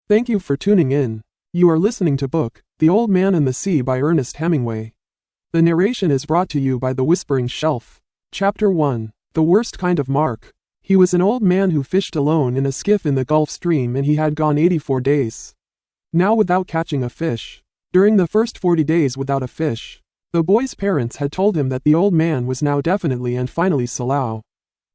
Thank you for tuning in. You are listening to book, The Old Man and the Sea by Ernest Hemingway. The narration is brought to you by The Whispering Shelf. Chapter 1. The Worst Kind of Mark. He was an old man who fished alone in a skiff in the Gulf Stream, and he had gone 84 days. Now without catching a fish. During the first 40 days without a fish, the boy's parents had told him that the old man was now definitely and finally Salau.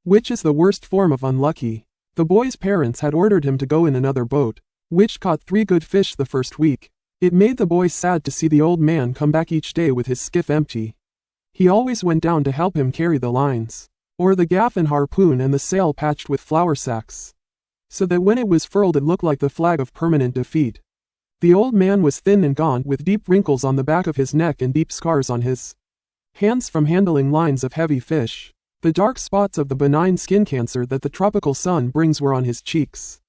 Which is the worst form of unlucky. The boy's parents had ordered him to go in another boat, which caught 3 good fish the first week. It made the boy sad to see the old man come back each day with his skiff empty. He always went down to help him carry the lines, or the gaff and harpoon and the sail patched with flour sacks, so that when it was furled it looked like the flag of permanent defeat. The old man was thin and gaunt, with deep wrinkles on the back of his neck and deep scars on his hands from handling lines of heavy fish. The dark spots of the benign skin cancer that the tropical sun brings were on his cheeks.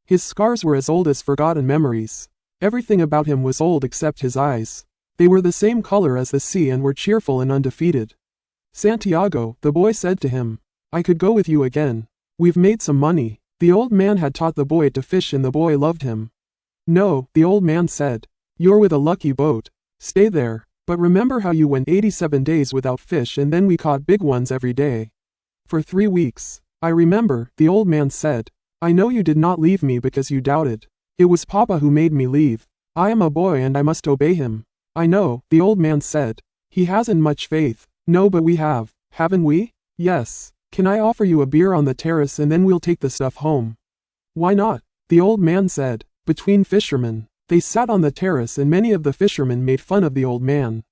His scars were as old as forgotten memories. Everything about him was old except his eyes. They were the same color as the sea and were cheerful and undefeated. "Santiago," the boy said to him, "I could go with you again. We've made some money." The old man had taught the boy to fish and the boy loved him. "No," the old man said. "You're with a lucky boat. Stay there. But remember how you went 87 days without fish and then we caught big ones every day. For 3 weeks. "I remember," the old man said. "I know you did not leave me because you doubted. It was Papa who made me leave. I am a boy and I must obey him." "I know," the old man said. "He hasn't much faith." "No, but we have, haven't we?" "Yes. Can I offer you a beer on the terrace and then we'll take the stuff home?" "Why not?" the old man said. Between fishermen. They sat on the terrace and many of the fishermen made fun of the old man.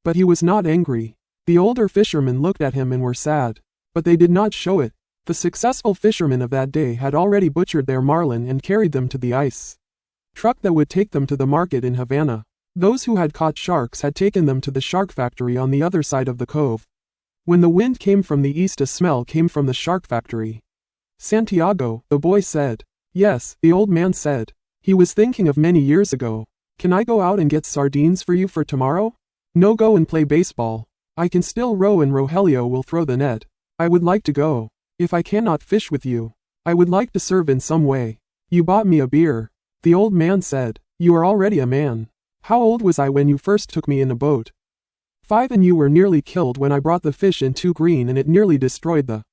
But he was not angry. The older fishermen looked at him and were sad. But they did not show it. The successful fishermen of that day had already butchered their marlin and carried them to the ice truck that would take them to the market in Havana. Those who had caught sharks had taken them to the shark factory on the other side of the cove. When the wind came from the east, a smell came from the shark factory. "Santiago," the boy said. "Yes," the old man said. He was thinking of many years ago. "Can I go out and get sardines for you for tomorrow?" "No, go and play baseball. I can still row and Rogelio will throw the net." "I would like to go. If I cannot fish with you, I would like to serve in some way." "You bought me a beer," the old man said. "You are already a man." "How old was I when you first took me in a boat?" 5, and you were nearly killed when I brought the fish in too green and it nearly destroyed the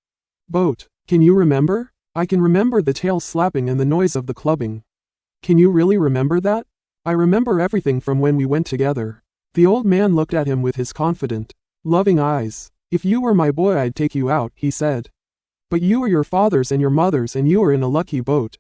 boat. Can you remember?" "I can remember the tail slapping and the noise of the clubbing." "Can you really remember that?" "I remember everything from when we went together." The old man looked at him with his confident, loving eyes. "If you were my boy I'd take you out," he said. "But you are your father's and your mother's and you are in a lucky boat."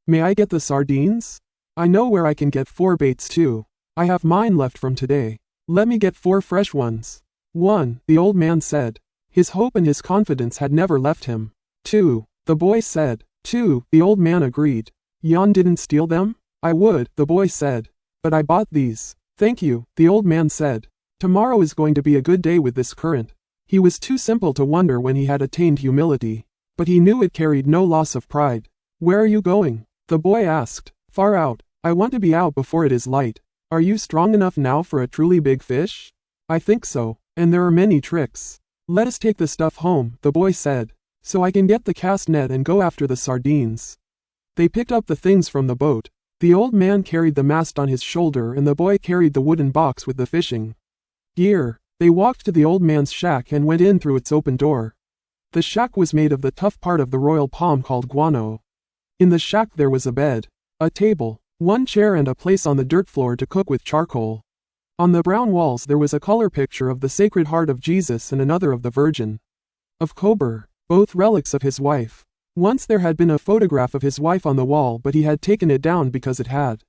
"May I get the sardines?" "I know where I can get 4 baits too. I have mine left from today." "Let me get 4 fresh ones." "1," the old man said. His hope and his confidence had never left him. "2," the boy said. "2," the old man agreed. "Jan didn't steal them?" "I would," the boy said. "But I bought these." "Thank you," the old man said. "Tomorrow is going to be a good day with this current." He was too simple to wonder when he had attained humility, but he knew it carried no loss of pride. "Where are you going?" the boy asked. "Far out. I want to be out before it is light." "Are you strong enough now for a truly big fish?" "I think so, and there are many tricks." "Let us take the stuff home," the boy said, "so I can get the cast net and go after the sardines." They picked up the things from the boat. The old man carried the mast on his shoulder and the boy carried the wooden box with the fishing gear. They walked to the old man's shack and went in through its open door. The shack was made of the tough part of the royal palm called guano. In the shack there was a bed, a table, 1 chair and a place on the dirt floor to cook with charcoal. On the brown walls there was a color picture of the Sacred Heart of Jesus and another of the Virgin of Cobar, both relics of his wife. Once there had been a photograph of his wife on the wall, but he had taken it down because it had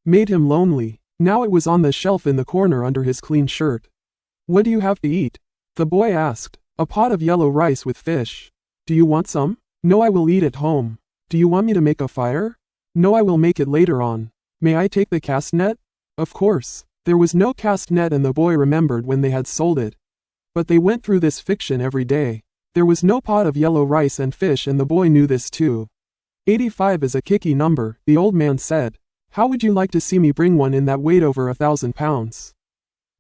made him lonely. Now it was on the shelf in the corner under his clean shirt. "What do you have to eat?" the boy asked. "A pot of yellow rice with fish." "Do you want some?" "No, I will eat at home." "Do you want me to make a fire?" "No, I will make it later on." "May I take the cast net?" Of course. There was no cast net and the boy remembered when they had sold it. But they went through this fiction every day. There was no pot of yellow rice and fish and the boy knew this too. 85 is a kicky number, the old man said. "How would you like to see me bring one in that weighed over 1,000 pounds?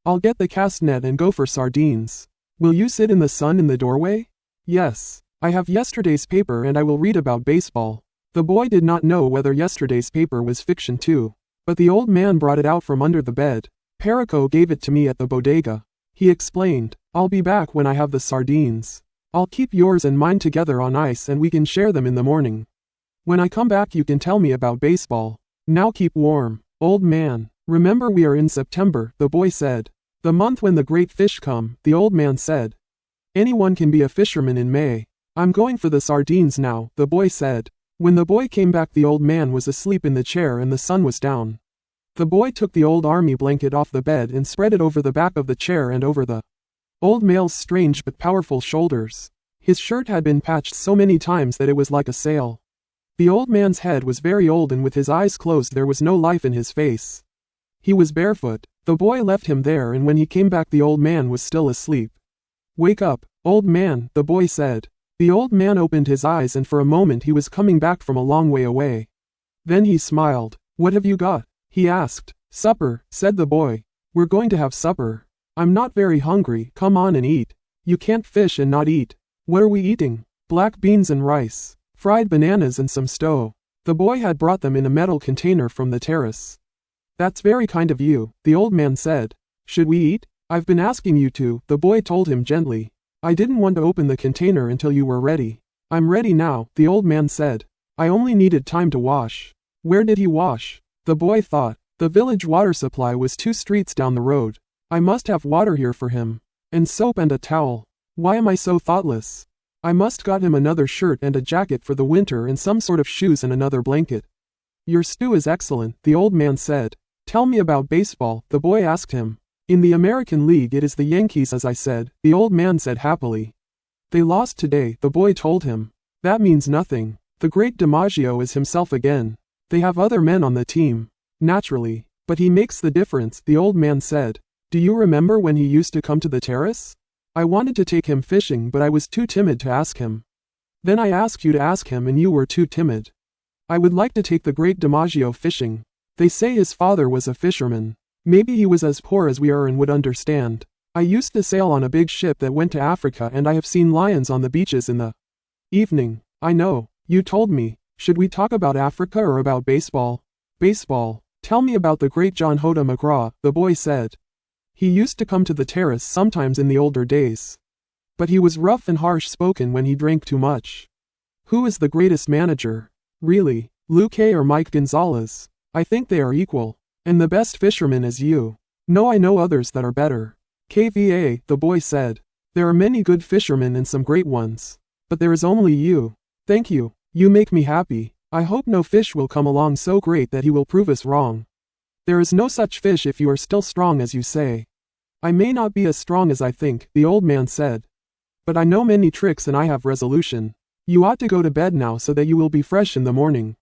I'll get the cast net and go for sardines. Will you sit in the sun in the doorway?" "Yes. I have yesterday's paper and I will read about baseball." The boy did not know whether yesterday's paper was fiction too. But the old man brought it out from under the bed. Perico gave it to me at the bodega. He explained, I'll be back when I have the sardines. I'll keep yours and mine together on ice and we can share them in the morning. When I come back you can tell me about baseball. Now keep warm, old man. Remember we are in September, the boy said. The month when the great fish come, the old man said. Anyone can be a fisherman in May. I'm going for the sardines now, the boy said. When the boy came back the old man was asleep in the chair and the sun was down. The boy took the old army blanket off the bed and spread it over the back of the chair and over the old male's strange but powerful shoulders. His shirt had been patched so many times that it was like a sail. The old man's head was very old and with his eyes closed there was no life in his face. He was barefoot. The boy left him there and when he came back the old man was still asleep. Wake up, old man, the boy said. The old man opened his eyes and for a moment he was coming back from a long way away. Then he smiled. What have you got? He asked. Supper, said the boy. We're going to have supper. I'm not very hungry, come on and eat. You can't fish and not eat. What are we eating? Black beans and rice, fried bananas and some stew. The boy had brought them in a metal container from the terrace. That's very kind of you, the old man said. Should we eat? I've been asking you to, the boy told him gently. I didn't want to open the container until you were ready. I'm ready now, the old man said. I only needed time to wash. Where did he wash? The boy thought. The village water supply was 2 streets down the road. I must have water here for him. And soap and a towel. Why am I so thoughtless? I must got him another shirt and a jacket for the winter and some sort of shoes and another blanket. Your stew is excellent, the old man said. Tell me about baseball, the boy asked him. In the American League it is the Yankees as I said, the old man said happily. They lost today, the boy told him. That means nothing. The great DiMaggio is himself again. They have other men on the team. Naturally. But he makes the difference, the old man said. Do you remember when he used to come to the terrace? I wanted to take him fishing but I was too timid to ask him. Then I asked you to ask him and you were too timid. I would like to take the great DiMaggio fishing. They say his father was a fisherman. Maybe he was as poor as we are and would understand. I used to sail on a big ship that went to Africa and I have seen lions on the beaches in the evening. I know. You told me. Should we talk about Africa or about baseball? Baseball. Tell me about the great John Hoda McGraw, the boy said. He used to come to the terrace sometimes in the older days. But he was rough and harsh-spoken when he drank too much. Who is the greatest manager? Really? Luque or Mike Gonzalez? I think they are equal. And the best fisherman is you. No, I know others that are better. KVA, the boy said. There are many good fishermen and some great ones. But there is only you. Thank you. You make me happy. I hope no fish will come along so great that he will prove us wrong. There is no such fish if you are still strong as you say. I may not be as strong as I think, the old man said. But I know many tricks and I have resolution. You ought to go to bed now so that you will be fresh in the morning.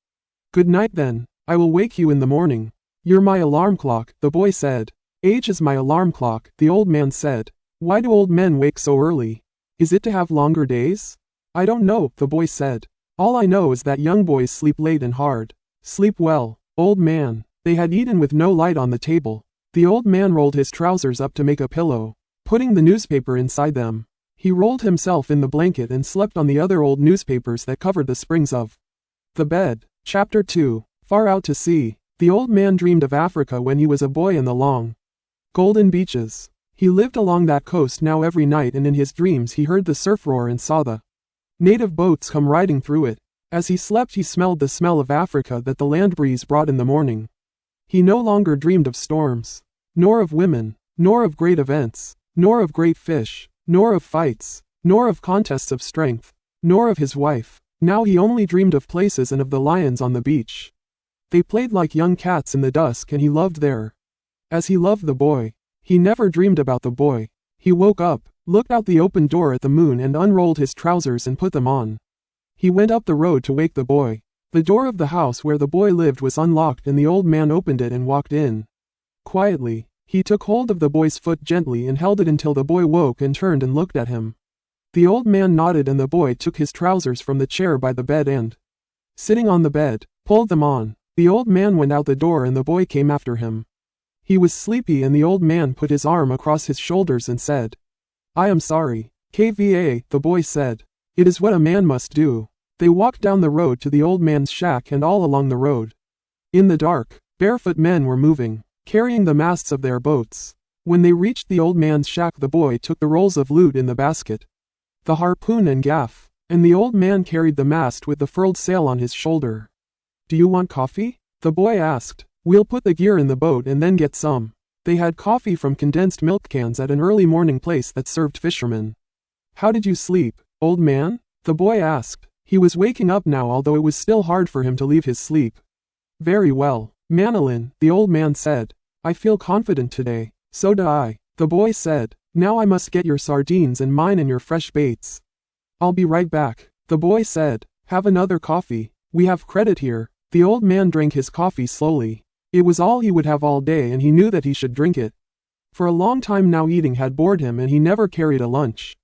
Good night then. I will wake you in the morning. You're my alarm clock, the boy said. Age is my alarm clock, the old man said. Why do old men wake so early? Is it to have longer days? I don't know, the boy said. All I know is that young boys sleep late and hard. Sleep well, old man. They had eaten with no light on the table. The old man rolled his trousers up to make a pillow, putting the newspaper inside them. He rolled himself in the blanket and slept on the other old newspapers that covered the springs of the bed. Chapter 2. Far out to sea. The old man dreamed of Africa when he was a boy and the long, golden beaches. He lived along that coast now every night and in his dreams he heard the surf roar and saw the native boats come riding through it. As he slept he smelled the smell of Africa that the land breeze brought in the morning. He no longer dreamed of storms, nor of women, nor of great events, nor of great fish, nor of fights, nor of contests of strength, nor of his wife. Now he only dreamed of places and of the lions on the beach. They played like young cats in the dusk and he loved there. As he loved the boy, he never dreamed about the boy. He woke up, looked out the open door at the moon and unrolled his trousers and put them on. He went up the road to wake the boy. The door of the house where the boy lived was unlocked and the old man opened it and walked in. Quietly, he took hold of the boy's foot gently and held it until the boy woke and turned and looked at him. The old man nodded and the boy took his trousers from the chair by the bed and, sitting on the bed, pulled them on. The old man went out the door and the boy came after him. He was sleepy and the old man put his arm across his shoulders and said, I am sorry. KVA, the boy said. It is what a man must do. They walked down the road to the old man's shack and all along the road. In the dark, barefoot men were moving, carrying the masts of their boats. When they reached the old man's shack, the boy took the rolls of loot in the basket, the harpoon and gaff, and the old man carried the mast with the furled sail on his shoulder. "Do you want coffee?" the boy asked. "We'll put the gear in the boat and then get some." They had coffee from condensed milk cans at an early morning place that served fishermen. "How did you sleep, old man?" the boy asked. He was waking up now, although it was still hard for him to leave his sleep. "Very well, Manilin," the old man said. "I feel confident today." "So do I," the boy said. "Now I must get your sardines and mine and your fresh baits." "I'll be right back," the boy said. "Have another coffee. We have credit here." The old man drank his coffee slowly. It was all he would have all day and he knew that he should drink it. For a long time now eating had bored him and he never carried a lunch.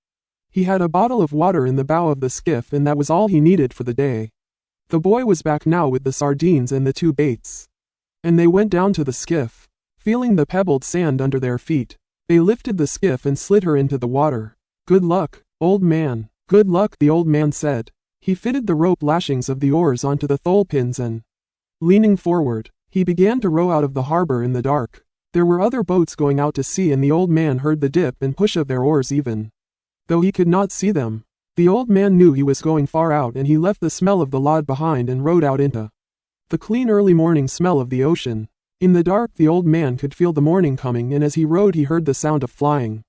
He had a bottle of water in the bow of the skiff and that was all he needed for the day. The boy was back now with the sardines and the 2 baits. And they went down to the skiff, feeling the pebbled sand under their feet. They lifted the skiff and slid her into the water. "Good luck, old man." "Good luck," the old man said. He fitted the rope lashings of the oars onto the thole pins and, leaning forward, he began to row out of the harbor in the dark. There were other boats going out to sea and the old man heard the dip and push of their oars even though he could not see them. The old man knew he was going far out and he left the smell of the lod behind and rowed out into the clean early morning smell of the ocean. In the dark the old man could feel the morning coming and as he rowed he heard the sound of flying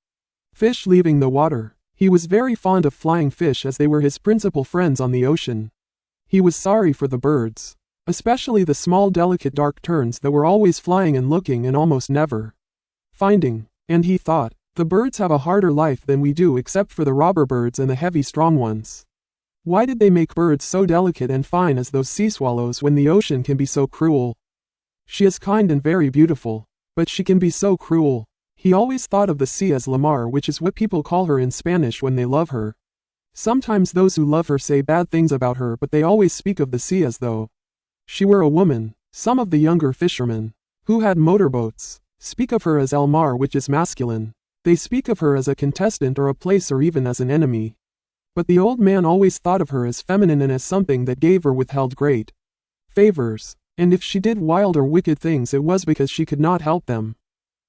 fish leaving the water. He was very fond of flying fish as they were his principal friends on the ocean. He was sorry for the birds, especially the small delicate dark terns that were always flying and looking and almost never finding. And he thought, the birds have a harder life than we do except for the robber birds and the heavy strong ones. Why did they make birds so delicate and fine as those sea swallows when the ocean can be so cruel? She is kind and very beautiful, but she can be so cruel. He always thought of the sea as la mar, which is what people call her in Spanish when they love her. Sometimes those who love her say bad things about her, but they always speak of the sea as though she were a woman. Some of the younger fishermen, who had motorboats, speak of her as el mar, which is masculine. They speak of her as a contestant or a place or even as an enemy. But the old man always thought of her as feminine and as something that gave or withheld great favors. And if she did wild or wicked things it was because she could not help them.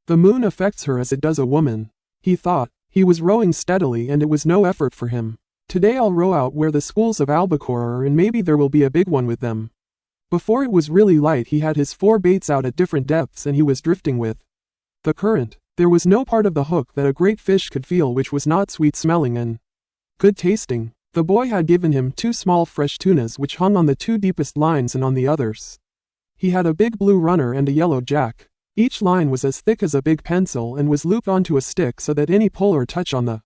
The moon affects her as it does a woman, he thought. He was rowing steadily and it was no effort for him. Today I'll row out where the schools of albacore are and maybe there will be a big one with them. Before it was really light he had his 4 baits out at different depths and he was drifting with the current. There was no part of the hook that a great fish could feel which was not sweet smelling and good tasting. The boy had given him 2 small fresh tunas which hung on the 2 deepest lines and on the others he had a big blue runner and a yellow jack. Each line was as thick as a big pencil and was looped onto a stick so that any pull or touch on the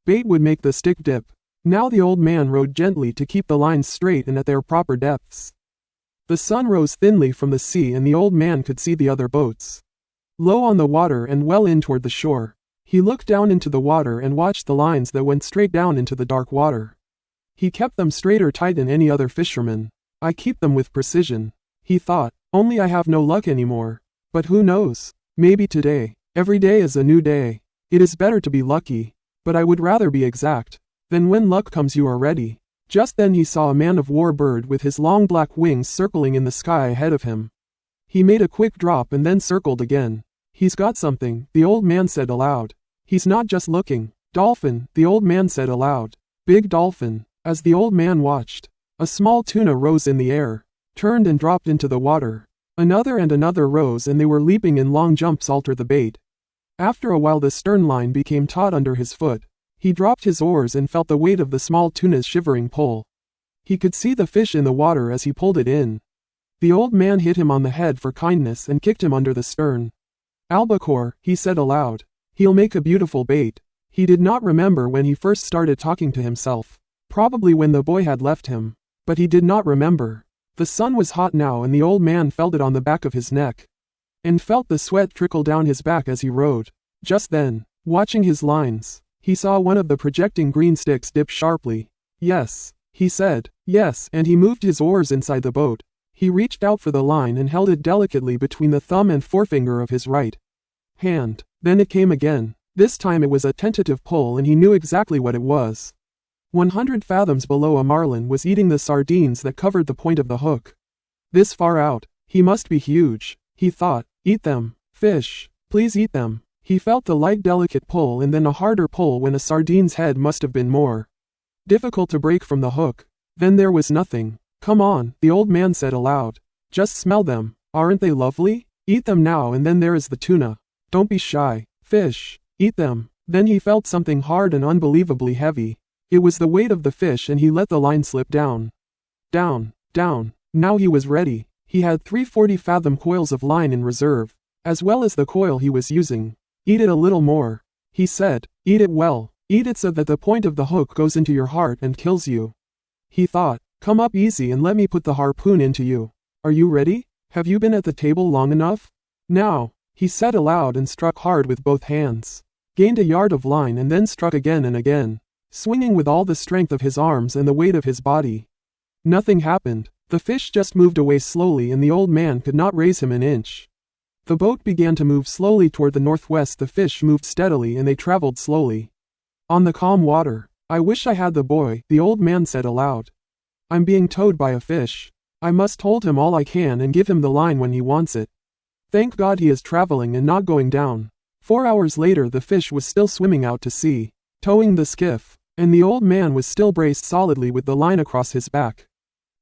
bait would make the stick dip. Now the old man rowed gently to keep the lines straight and at their proper depths. The sun rose thinly from the sea and the old man could see the other boats low on the water and well in toward the shore. He looked down into the water and watched the lines that went straight down into the dark water. He kept them straighter tight than any other fisherman. I keep them with precision, he thought, only I have no luck anymore. But who knows? Maybe today. Every day is a new day. It is better to be lucky. But I would rather be exact. Then when luck comes you are ready. Just then he saw a man-of-war bird with his long black wings circling in the sky ahead of him. He made a quick drop and then circled again. He's got something, the old man said aloud. He's not just looking. Dolphin, the old man said aloud. Big dolphin. As the old man watched, a small tuna rose in the air, turned and dropped into the water. Another and another rose and they were leaping in long jumps alter the bait. After a while the stern line became taut under his foot. He dropped his oars and felt the weight of the small tuna's shivering pull. He could see the fish in the water as he pulled it in. The old man hit him on the head for kindness and kicked him under the stern. Albacore, he said aloud. He'll make a beautiful bait. He did not remember when he first started talking to himself. Probably when the boy had left him. But he did not remember. The sun was hot now and the old man felt it on the back of his neck. And felt the sweat trickle down his back as he rowed. Just then, watching his lines, he saw one of the projecting green sticks dip sharply. Yes, he said, yes, and he moved his oars inside the boat. He reached out for the line and held it delicately between the thumb and forefinger of his right hand. Then it came again. This time it was a tentative pull and he knew exactly what it was. 100 fathoms below, a marlin was eating the sardines that covered the point of the hook. This far out, he must be huge, he thought. Eat them, fish, please eat them. He felt the light delicate pull and then a harder pull when a sardine's head must have been more difficult to break from the hook. Then there was nothing. Come on, the old man said aloud. Just smell them, aren't they lovely? Eat them now, and then there is the tuna. Don't be shy, fish, eat them. Then he felt something hard and unbelievably heavy. It was the weight of the fish, and he let the line slip down. Down, down. Now he was ready. He had 3 40-fathom coils of line in reserve, as well as the coil he was using. Eat it a little more, he said. Eat it well. Eat it so that the point of the hook goes into your heart and kills you. He thought, come up easy and let me put the harpoon into you. Are you ready? Have you been at the table long enough? Now, he said aloud and struck hard with both hands. Gained a yard of line and then struck again and again, swinging with all the strength of his arms and the weight of his body. Nothing happened. The fish just moved away slowly and the old man could not raise him an inch. The boat began to move slowly toward the northwest. The fish moved steadily and they traveled slowly on the calm water. I wish I had the boy, the old man said aloud. I'm being towed by a fish. I must hold him all I can and give him the line when he wants it. Thank God he is traveling and not going down. 4 hours later the fish was still swimming out to sea, towing the skiff, and the old man was still braced solidly with the line across his back.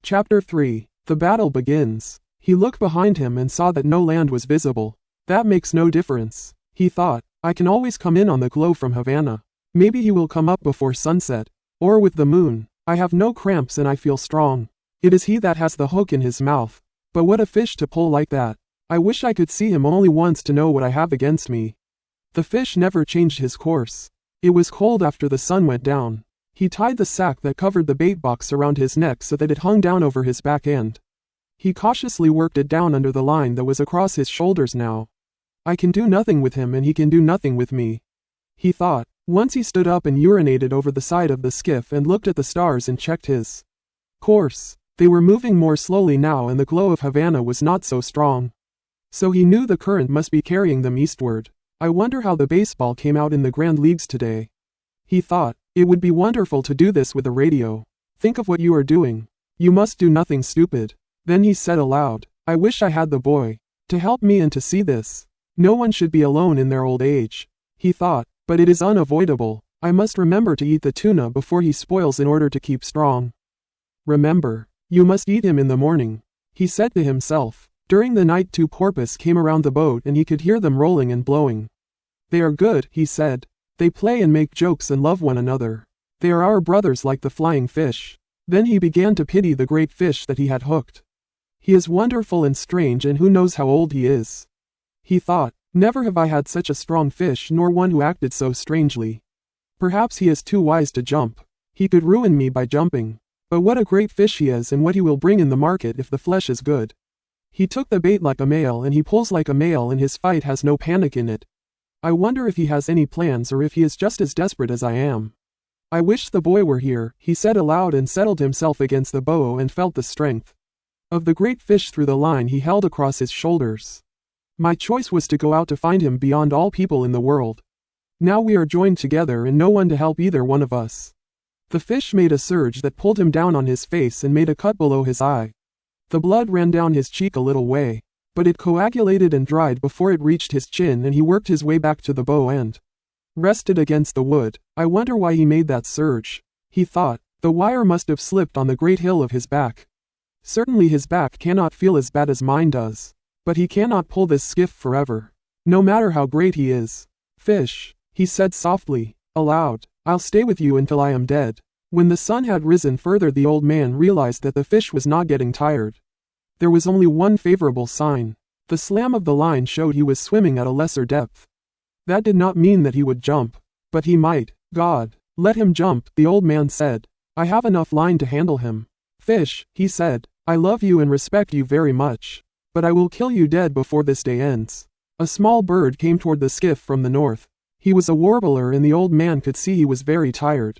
Chapter 3. The battle begins. He looked behind him and saw that no land was visible. That makes no difference, he thought. I can always come in on the glow from Havana. Maybe he will come up before sunset, or with the moon. I have no cramps and I feel strong. It is he that has the hook in his mouth. But what a fish to pull like that. I wish I could see him only once to know what I have against me. The fish never changed his course. It was cold after the sun went down. He tied the sack that covered the bait box around his neck so that it hung down over his back end. He cautiously worked it down under the line that was across his shoulders now. I can do nothing with him and he can do nothing with me, he thought. Once he stood up and urinated over the side of the skiff and looked at the stars and checked his course. They were moving more slowly now and the glow of Havana was not so strong. So he knew the current must be carrying them eastward. I wonder how the baseball came out in the Grand Leagues today, he thought. It would be wonderful to do this with a radio. Think of what you are doing. You must do nothing stupid. Then he said aloud, I wish I had the boy to help me and to see this. No one should be alone in their old age, he thought. But it is unavoidable. I must remember to eat the tuna before he spoils in order to keep strong. Remember, you must eat him in the morning, he said to himself. During the night 2 porpoise came around the boat and he could hear them rolling and blowing. They are good, he said. They play and make jokes and love one another. They are our brothers like the flying fish. Then he began to pity the great fish that he had hooked. He is wonderful and strange, and who knows how old he is, he thought. Never have I had such a strong fish, nor one who acted so strangely. Perhaps he is too wise to jump. He could ruin me by jumping. But what a great fish he is, and what he will bring in the market if the flesh is good. He took the bait like a male and he pulls like a male, and his fight has no panic in it. I wonder if he has any plans or if he is just as desperate as I am. I wish the boy were here, he said aloud and settled himself against the bow and felt the strength of the great fish through the line he held across his shoulders. My choice was to go out to find him beyond all people in the world. Now we are joined together and no one to help either one of us. The fish made a surge that pulled him down on his face and made a cut below his eye. The blood ran down his cheek a little way, but it coagulated and dried before it reached his chin, and he worked his way back to the bow and rested against the wood. I wonder why he made that surge, he thought. The wire must have slipped on the great hill of his back. Certainly his back cannot feel as bad as mine does. But he cannot pull this skiff forever, no matter how great he is. Fish, he said softly, aloud, I'll stay with you until I am dead. When the sun had risen further, the old man realized that the fish was not getting tired. There was only one favorable sign. The slam of the line showed he was swimming at a lesser depth. That did not mean that he would jump, but he might. God, let him jump, the old man said. I have enough line to handle him. Fish, he said, I love you and respect you very much. But I will kill you dead before this day ends. A small bird came toward the skiff from the north. He was a warbler and the old man could see he was very tired.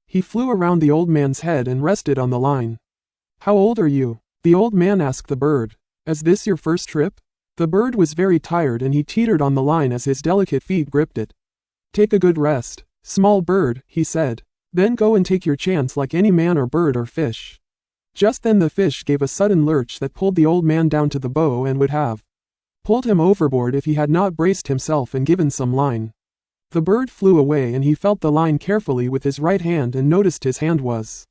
He flew around the old man's head and rested on the line. How old are you? The old man asked the bird. Is this your first trip? The bird was very tired and he teetered on the line as his delicate feet gripped it. Take a good rest, small bird, he said. Then go and take your chance like any man or bird or fish." Just then the fish gave a sudden lurch that pulled the old man down to the bow and would have pulled him overboard if he had not braced himself and given some line. The bird flew away and he felt the line carefully with his right hand and noticed his hand was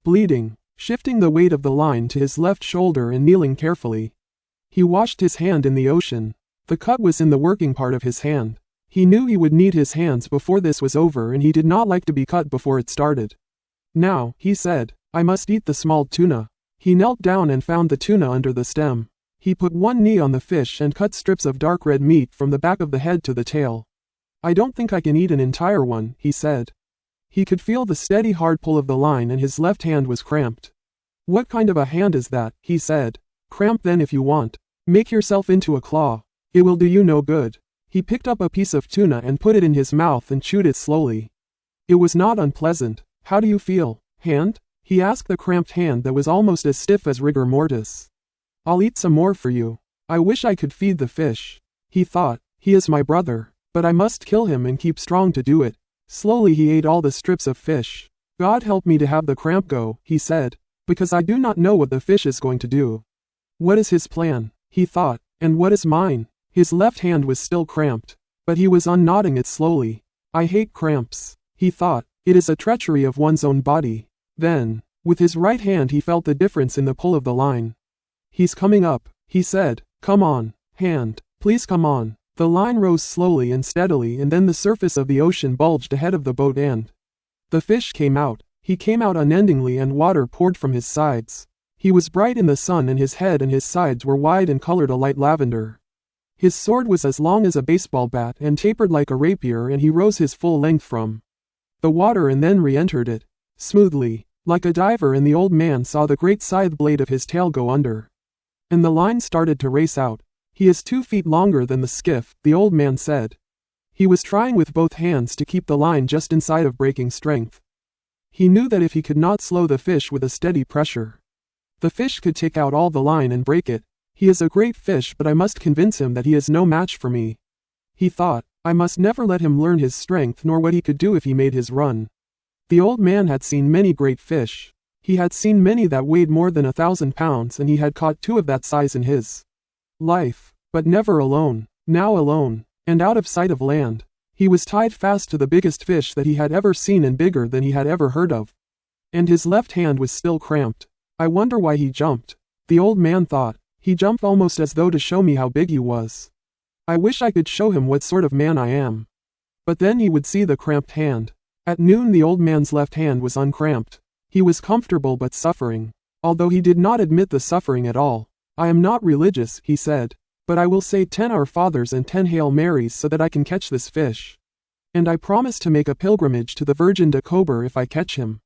bleeding. Shifting the weight of the line to his left shoulder and kneeling carefully, he washed his hand in the ocean. The cut was in the working part of his hand. He knew he would need his hands before this was over and he did not like to be cut before it started. "Now," he said, "I must eat the small tuna." He knelt down and found the tuna under the stem. He put one knee on the fish and cut strips of dark red meat from the back of the head to the tail. "I don't think I can eat an entire one," he said. He could feel the steady hard pull of the line and his left hand was cramped. "What kind of a hand is that?" he said. "Cramp then if you want. Make yourself into a claw. It will do you no good." He picked up a piece of tuna and put it in his mouth and chewed it slowly. It was not unpleasant. "How do you feel, hand?" he asked the cramped hand that was almost as stiff as rigor mortis. "I'll eat some more for you. I wish I could feed the fish." He thought, "He is my brother, but I must kill him and keep strong to do it." Slowly he ate all the strips of fish. "God help me to have the cramp go," he said, "because I do not know what the fish is going to do. What is his plan?" he thought, "and what is mine?" His left hand was still cramped, but he was unknotting it slowly. "I hate cramps," he thought, "it is a treachery of one's own body." Then, with his right hand he felt the difference in the pull of the line. "He's coming up," he said. "Come on, hand, please come on." The line rose slowly and steadily and then the surface of the ocean bulged ahead of the boat and the fish came out. He came out unendingly and water poured from his sides. He was bright in the sun and his head and his sides were wide and colored a light lavender. His sword was as long as a baseball bat and tapered like a rapier and he rose his full length from the water and then re-entered it, smoothly, like a diver, and the old man saw the great scythe blade of his tail go under. And the line started to race out. "He is 2 feet longer than the skiff," the old man said. He was trying with both hands to keep the line just inside of breaking strength. He knew that if he could not slow the fish with a steady pressure, the fish could take out all the line and break it. "He is a great fish, but I must convince him that he is no match for me." He thought, "I must never let him learn his strength nor what he could do if he made his run." The old man had seen many great fish. He had seen many that weighed more than 1,000 pounds and he had caught 2 of that size in his life, but never alone. Now alone, and out of sight of land, he was tied fast to the biggest fish that he had ever seen and bigger than he had ever heard of. And his left hand was still cramped. "I wonder why he jumped," the old man thought. "He jumped almost as though to show me how big he was. I wish I could show him what sort of man I am." But then he would see the cramped hand. At noon the old man's left hand was uncramped. He was comfortable but suffering, although he did not admit the suffering at all. "I am not religious," he said, "but I will say 10 Our Fathers and 10 Hail Marys so that I can catch this fish. And I promise to make a pilgrimage to the Virgin de Cober if I catch him."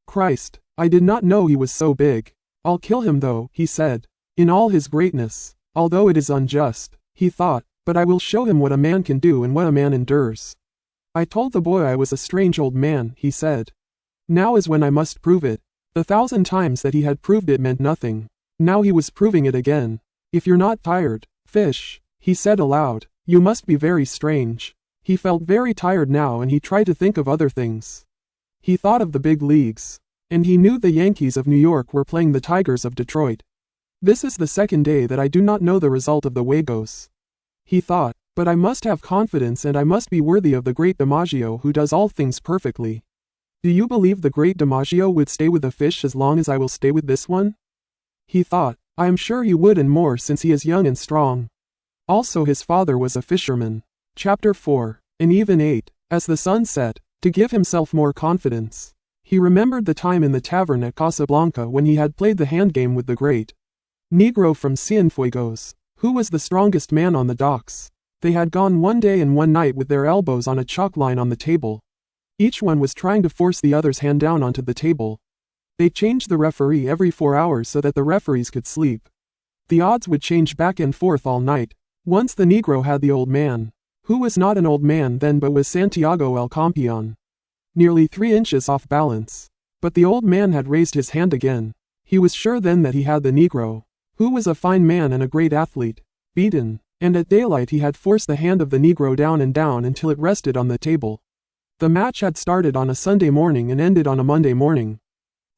Christ, I did not know he was so big. "I'll kill him though," he said, "in all his greatness, although it is unjust," he thought, "but I will show him what a man can do and what a man endures." "I told the boy I was a strange old man," he said. "Now is when I must prove it." The 1,000 times that he had proved it meant nothing. Now he was proving it again. "If you're not tired, fish," he said aloud, "you must be very strange." He felt very tired now and he tried to think of other things. He thought of the big leagues. And he knew the Yankees of New York were playing the Tigers of Detroit. "This is the second day that I do not know the result of the Wagos," he thought, "but I must have confidence and I must be worthy of the great DiMaggio who does all things perfectly." "Do you believe the great DiMaggio would stay with the fish as long as I will stay with this one?" he thought. "I am sure he would and more since he is young and strong." Also his father was a fisherman. Chapter 4. And even 8. As the sun set, to give himself more confidence, he remembered the time in the tavern at Casablanca when he had played the hand game with the great Negro from Cienfuegos, who was the strongest man on the docks. They had gone one day and one night with their elbows on a chalk line on the table. Each one was trying to force the other's hand down onto the table. They changed the referee every 4 hours so that the referees could sleep. The odds would change back and forth all night. Once the Negro had the old man, who was not an old man then but was Santiago el Campeon, nearly 3 inches off balance. But the old man had raised his hand again. He was sure then that he had the Negro, who was a fine man and a great athlete, beaten, and at daylight he had forced the hand of the Negro down and down until it rested on the table. The match had started on a Sunday morning and ended on a Monday morning.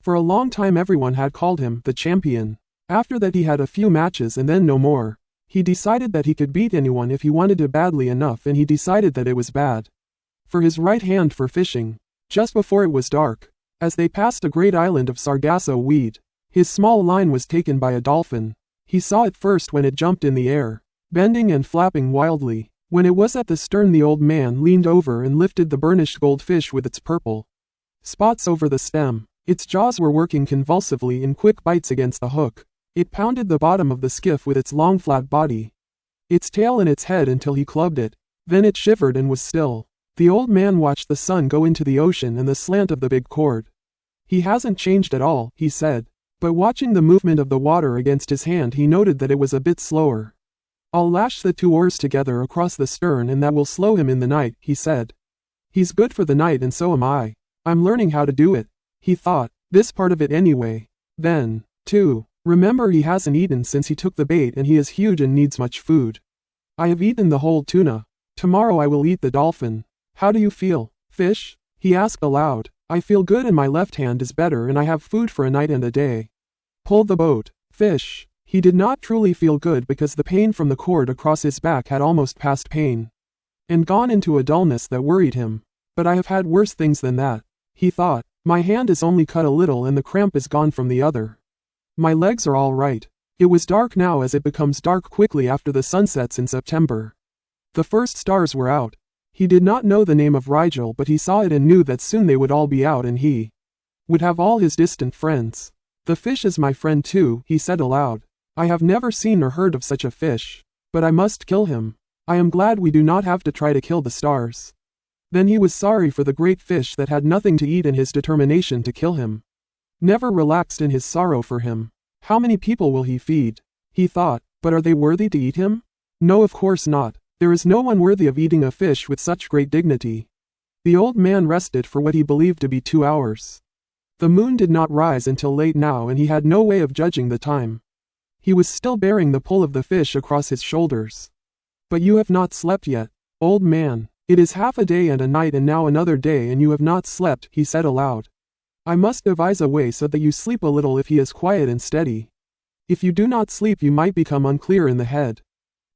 For a long time everyone had called him the champion. After that he had a few matches and then no more. He decided that he could beat anyone if he wanted to badly enough, and he decided that it was bad for his right hand for fishing. Just before it was dark, as they passed a great island of sargasso weed, his small line was taken by a dolphin. He saw it first when it jumped in the air, bending and flapping wildly. When it was at the stern, the old man leaned over and lifted the burnished gold fish with its purple spots over the stem. Its jaws were working convulsively in quick bites against the hook. It pounded the bottom of the skiff with its long flat body, its tail and its head, until he clubbed it. Then it shivered and was still. The old man watched the sun go into the ocean and the slant of the big cord. "He hasn't changed at all," he said. But watching the movement of the water against his hand, he noted that it was a bit slower. "I'll lash the 2 oars together across the stern and that will slow him in the night," he said. "He's good for the night and so am I. I'm learning how to do it," he thought. "This part of it anyway." Then, too, remember, he hasn't eaten since he took the bait and he is huge and needs much food. "I have eaten the whole tuna. Tomorrow I will eat the dolphin." "How do you feel, fish?" he asked aloud. "I feel good and my left hand is better and I have food for a night and a day." "Pull the boat, fish." He did not truly feel good because the pain from the cord across his back had almost passed pain and gone into a dullness that worried him. "But I have had worse things than that," he thought. "My hand is only cut a little and the cramp is gone from the other. My legs are all right." It was dark now, as it becomes dark quickly after the sun sets in September. The first stars were out. He did not know the name of Rigel, but he saw it and knew that soon they would all be out and he would have all his distant friends. "The fish is my friend too," he said aloud. "I have never seen or heard of such a fish. But I must kill him. I am glad we do not have to try to kill the stars." Then he was sorry for the great fish that had nothing to eat and his determination to kill him never relaxed in his sorrow for him. "How many people will he feed?" he thought. "But are they worthy to eat him? No, of course not. There is no one worthy of eating a fish with such great dignity." The old man rested for what he believed to be 2 hours. The moon did not rise until late now and he had no way of judging the time. He was still bearing the pull of the fish across his shoulders. "But you have not slept yet, old man. It is half a day and a night and now another day and you have not slept," he said aloud. "I must devise a way so that you sleep a little if he is quiet and steady. If you do not sleep you might become unclear in the head."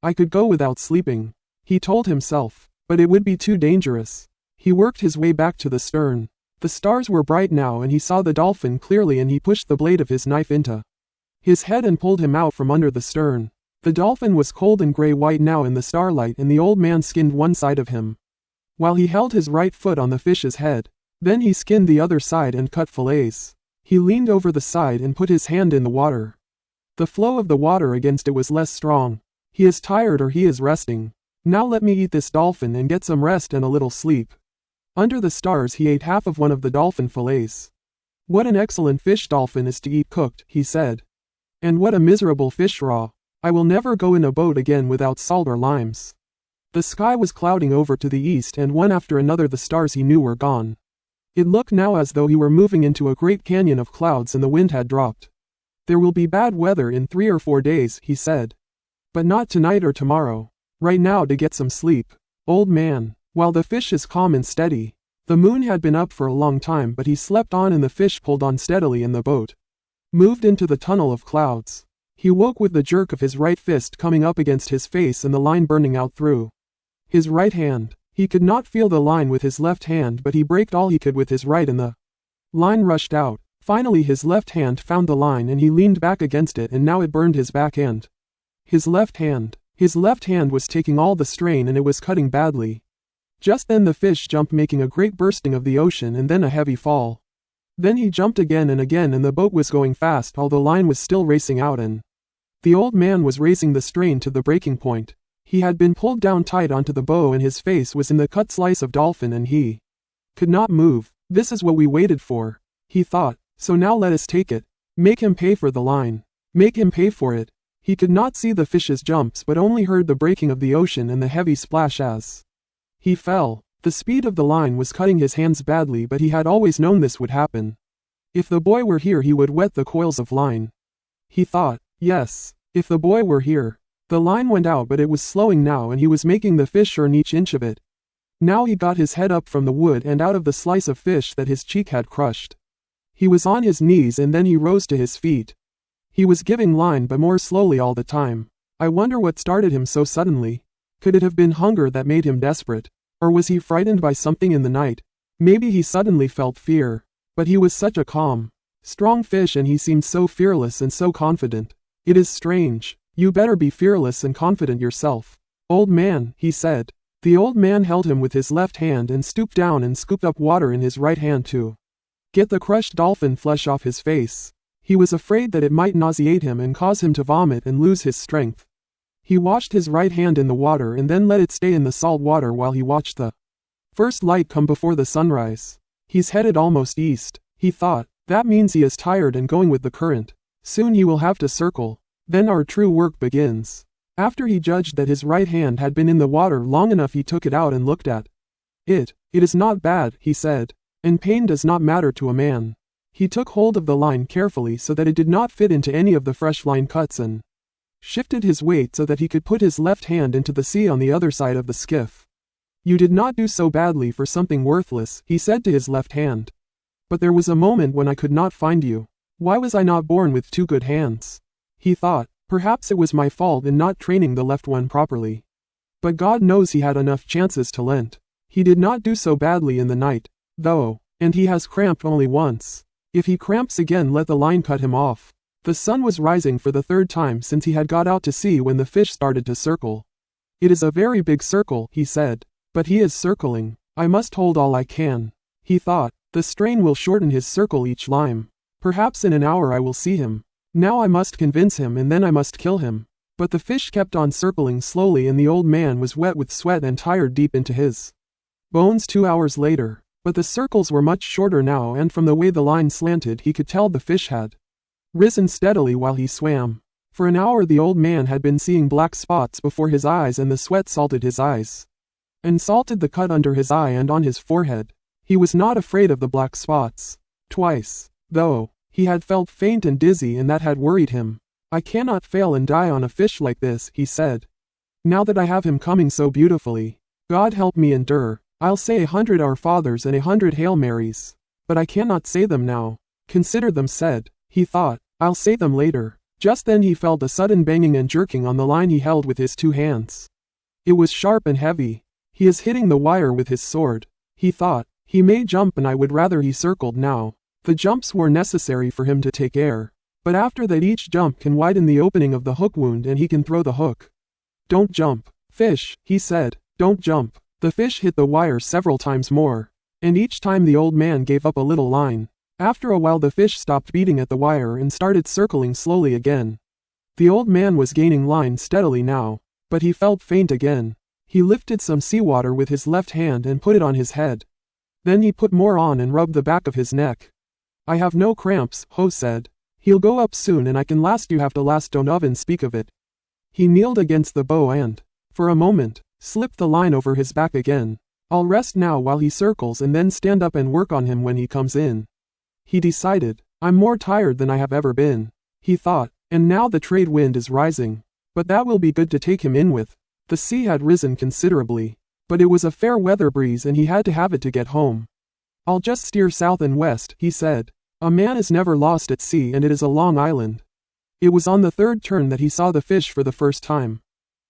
"I could go without sleeping," he told himself, "but it would be too dangerous." He worked his way back to the stern. The stars were bright now and he saw the dolphin clearly, and he pushed the blade of his knife into his head and pulled him out from under the stern. The dolphin was cold and gray-white now in the starlight, and the old man skinned one side of him while he held his right foot on the fish's head. Then he skinned the other side and cut fillets. He leaned over the side and put his hand in the water. The flow of the water against it was less strong. "He is tired or he is resting. Now let me eat this dolphin and get some rest and a little sleep." Under the stars he ate half of one of the dolphin fillets. "What an excellent fish dolphin is to eat cooked," he said. "And what a miserable fish raw. I will never go in a boat again without salt or limes." The sky was clouding over to the east and one after another the stars he knew were gone. It looked now as though he were moving into a great canyon of clouds and the wind had dropped. "There will be bad weather in 3 or 4 days," he said. "But not tonight or tomorrow. Right now to get some sleep, old man, while the fish is calm and steady." The moon had been up for a long time, but he slept on and the fish pulled on steadily and the boat moved into the tunnel of clouds. He woke with the jerk of his right fist coming up against his face and the line burning out through his right hand. He could not feel the line with his left hand, but he braked all he could with his right and the line rushed out. Finally his left hand found the line and he leaned back against it, and now it burned his back end. His left hand was taking all the strain and it was cutting badly. Just then the fish jumped, making a great bursting of the ocean and then a heavy fall. Then he jumped again and again and the boat was going fast, although line was still racing out, and the old man was raising the strain to the breaking point. He had been pulled down tight onto the bow and his face was in the cut slice of dolphin and he could not move. "This is what we waited for," he thought. "So now let us take it. Make him pay for the line. Make him pay for it." He could not see the fish's jumps but only heard the breaking of the ocean and the heavy splash as he fell. The speed of the line was cutting his hands badly, but he had always known this would happen. If the boy were here he would wet the coils of line, he thought. Yes, if the boy were here. The line went out, but it was slowing now and he was making the fish earn each inch of it. Now he got his head up from the wood and out of the slice of fish that his cheek had crushed. He was on his knees and then he rose to his feet. He was giving line but more slowly all the time. I wonder what started him so suddenly. Could it have been hunger that made him desperate? Or was he frightened by something in the night? Maybe he suddenly felt fear. But he was such a calm, strong fish and he seemed so fearless and so confident. It is strange. You better be fearless and confident yourself. Old man, he said. The old man held him with his left hand and stooped down and scooped up water in his right hand to get the crushed dolphin flesh off his face. He was afraid that it might nauseate him and cause him to vomit and lose his strength. He washed his right hand in the water and then let it stay in the salt water while he watched the first light come before the sunrise. He's headed almost east, he thought. That means he is tired and going with the current. Soon he will have to circle. Then our true work begins. After he judged that his right hand had been in the water long enough, he took it out and looked at it. It is not bad, he said. And pain does not matter to a man. He took hold of the line carefully so that it did not fit into any of the fresh line cuts and shifted his weight so that he could put his left hand into the sea on the other side of the skiff. You did not do so badly for something worthless, he said to his left hand. But there was a moment when I could not find you. Why was I not born with two good hands? He thought, perhaps it was my fault in not training the left one properly. But God knows he had enough chances to lent. He did not do so badly in the night, though, and he has cramped only once. If he cramps again, let the line cut him off. The sun was rising for the third time since he had got out to sea when the fish started to circle. It is a very big circle, he said. But he is circling. I must hold all I can. He thought, the strain will shorten his circle each lime. Perhaps in an hour I will see him. Now I must convince him and then I must kill him. But the fish kept on circling slowly and the old man was wet with sweat and tired deep into his bones 2 hours later. But the circles were much shorter now and from the way the line slanted he could tell the fish had risen steadily while he swam. For an hour the old man had been seeing black spots before his eyes and the sweat salted his eyes and salted the cut under his eye and on his forehead. He was not afraid of the black spots. Twice, though, he had felt faint and dizzy and that had worried him. I cannot fail and die on a fish like this, he said. Now that I have him coming so beautifully. God help me endure. I'll say 100 Our Fathers and 100 Hail Marys. But I cannot say them now. Consider them said. He thought, I'll say them later. Just then he felt a sudden banging and jerking on the line he held with his two hands. It was sharp and heavy. He is hitting the wire with his sword. He thought, he may jump and I would rather he circled now. The jumps were necessary for him to take air. But after that each jump can widen the opening of the hook wound and he can throw the hook. Don't jump. Fish, he said, don't jump. The fish hit the wire several times more. And each time the old man gave up a little line. After a while the fish stopped beating at the wire and started circling slowly again. The old man was gaining line steadily now. But he felt faint again. He lifted some seawater with his left hand and put it on his head. Then he put more on and rubbed the back of his neck. I have no cramps, Ho said. He'll go up soon and I can last you have to last don't even speak of it. He kneeled against the bow and, for a moment, slipped the line over his back again. I'll rest now while he circles and then stand up and work on him when he comes in. He decided, I'm more tired than I have ever been. He thought, and now the trade wind is rising. But that will be good to take him in with. The sea had risen considerably. But it was a fair weather breeze and he had to have it to get home. I'll just steer south and west, he said. A man is never lost at sea and it is a long island. It was on the third turn that he saw the fish for the first time.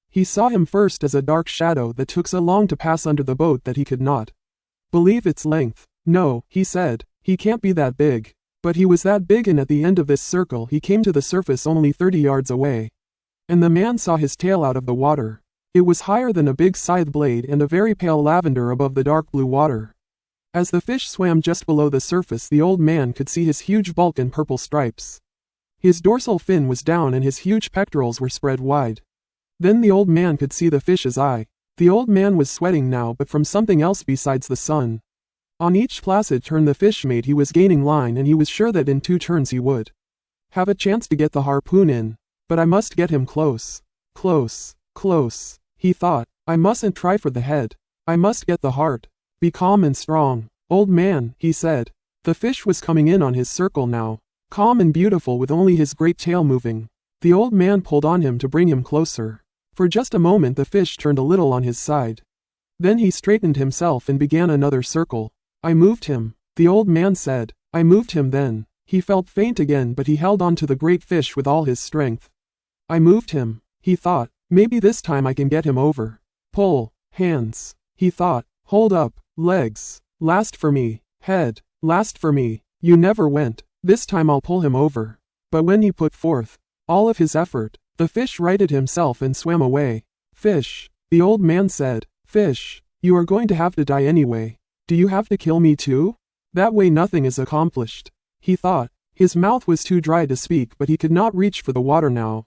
He saw him first as a dark shadow that took so long to pass under the boat that he could not believe its length. No, he said, he can't be that big. But he was that big and at the end of this circle he came to the surface only 30 yards away. And the man saw his tail out of the water. It was higher than a big scythe blade and a very pale lavender above the dark blue water. As the fish swam just below the surface the old man could see his huge bulk and purple stripes. His dorsal fin was down and his huge pectorals were spread wide. Then the old man could see the fish's eye. The old man was sweating now but from something else besides the sun. On each placid turn the fish made he was gaining line and he was sure that in 2 turns he would have a chance to get the harpoon in. But I must get him close. Close. Close. He thought, I mustn't try for the head. I must get the heart. Be calm and strong. Old man, he said. The fish was coming in on his circle now. Calm and beautiful with only his great tail moving. The old man pulled on him to bring him closer. For just a moment the fish turned a little on his side. Then he straightened himself and began another circle. I moved him, the old man said. I moved him then. He felt faint again, but he held on to the great fish with all his strength. I moved him, he thought. Maybe this time I can get him over. Pull, hands, he thought. Hold up, legs, last for me, head, last for me. You never went. This time I'll pull him over. But when he put forth all of his effort, the fish righted himself and swam away. Fish, the old man said. Fish, you are going to have to die anyway. Do you have to kill me too? That way nothing is accomplished, he thought. His mouth was too dry to speak, but he could not reach for the water now.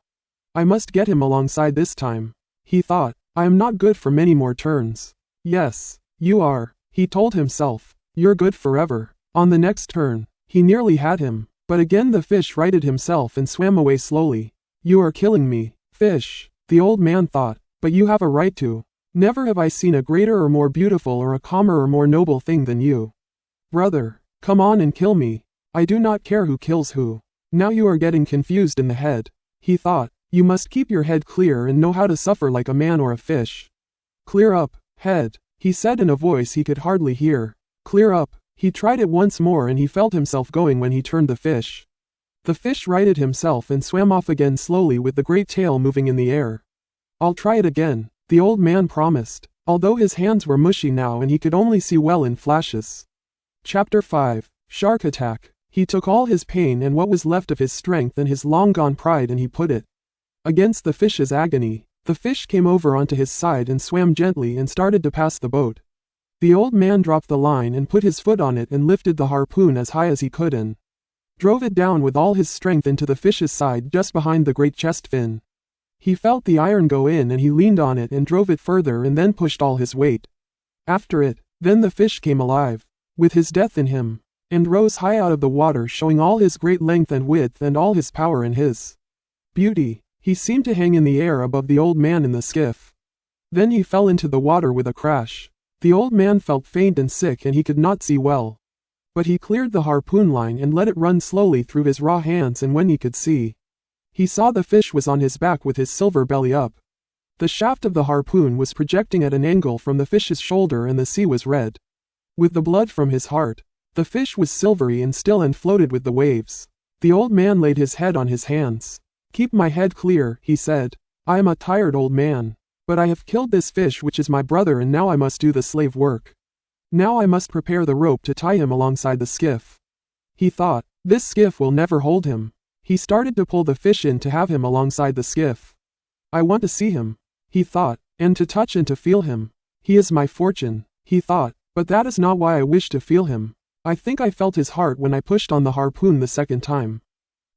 I must get him alongside this time, he thought. I am not good for many more turns. Yes, you are, he told himself. You're good forever. On the next turn, he nearly had him, but again the fish righted himself and swam away slowly. You are killing me, fish, the old man thought, but you have a right to. Never have I seen a greater or more beautiful or a calmer or more noble thing than you. Brother, come on and kill me. I do not care who kills who. Now you are getting confused in the head, he thought. You must keep your head clear and know how to suffer like a man or a fish. Clear up, head, he said in a voice he could hardly hear. Clear up. He tried it once more and he felt himself going when he turned the fish. The fish righted himself and swam off again slowly with the great tail moving in the air. I'll try it again, the old man promised, although his hands were mushy now and he could only see well in flashes. Chapter 5, Shark Attack. He took all his pain and what was left of his strength and his long-gone pride and he put it against the fish's agony. The fish came over onto his side and swam gently and started to pass the boat. The old man dropped the line and put his foot on it and lifted the harpoon as high as he could and drove it down with all his strength into the fish's side just behind the great chest fin. He felt the iron go in and he leaned on it and drove it further and then pushed all his weight after it. Then the fish came alive, with his death in him, and rose high out of the water, showing all his great length and width and all his power and his beauty. He seemed to hang in the air above the old man in the skiff. Then he fell into the water with a crash. The old man felt faint and sick and he could not see well. But he cleared the harpoon line and let it run slowly through his raw hands, and when he could see, he saw the fish was on his back with his silver belly up. The shaft of the harpoon was projecting at an angle from the fish's shoulder and the sea was red with the blood from his heart. The fish was silvery and still and floated with the waves. The old man laid his head on his hands. Keep my head clear, he said. I am a tired old man. But I have killed this fish which is my brother, and now I must do the slave work. Now I must prepare the rope to tie him alongside the skiff. He thought, this skiff will never hold him. He started to pull the fish in to have him alongside the skiff. I want to see him, he thought, and to touch and to feel him. He is my fortune, he thought, but that is not why I wish to feel him. I think I felt his heart when I pushed on the harpoon the second time.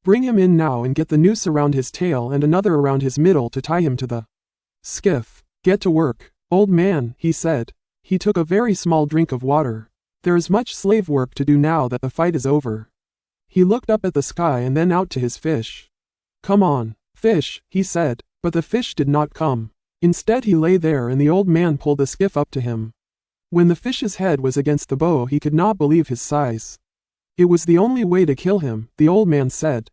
Bring him in now and get the noose around his tail and another around his middle to tie him to the skiff. Get to work, old man, he said. He took a very small drink of water. There is much slave work to do now that the fight is over. He looked up at the sky and then out to his fish. Come on, fish, he said, but the fish did not come. Instead he lay there and the old man pulled the skiff up to him. When the fish's head was against the bow he could not believe his size. It was the only way to kill him, the old man said.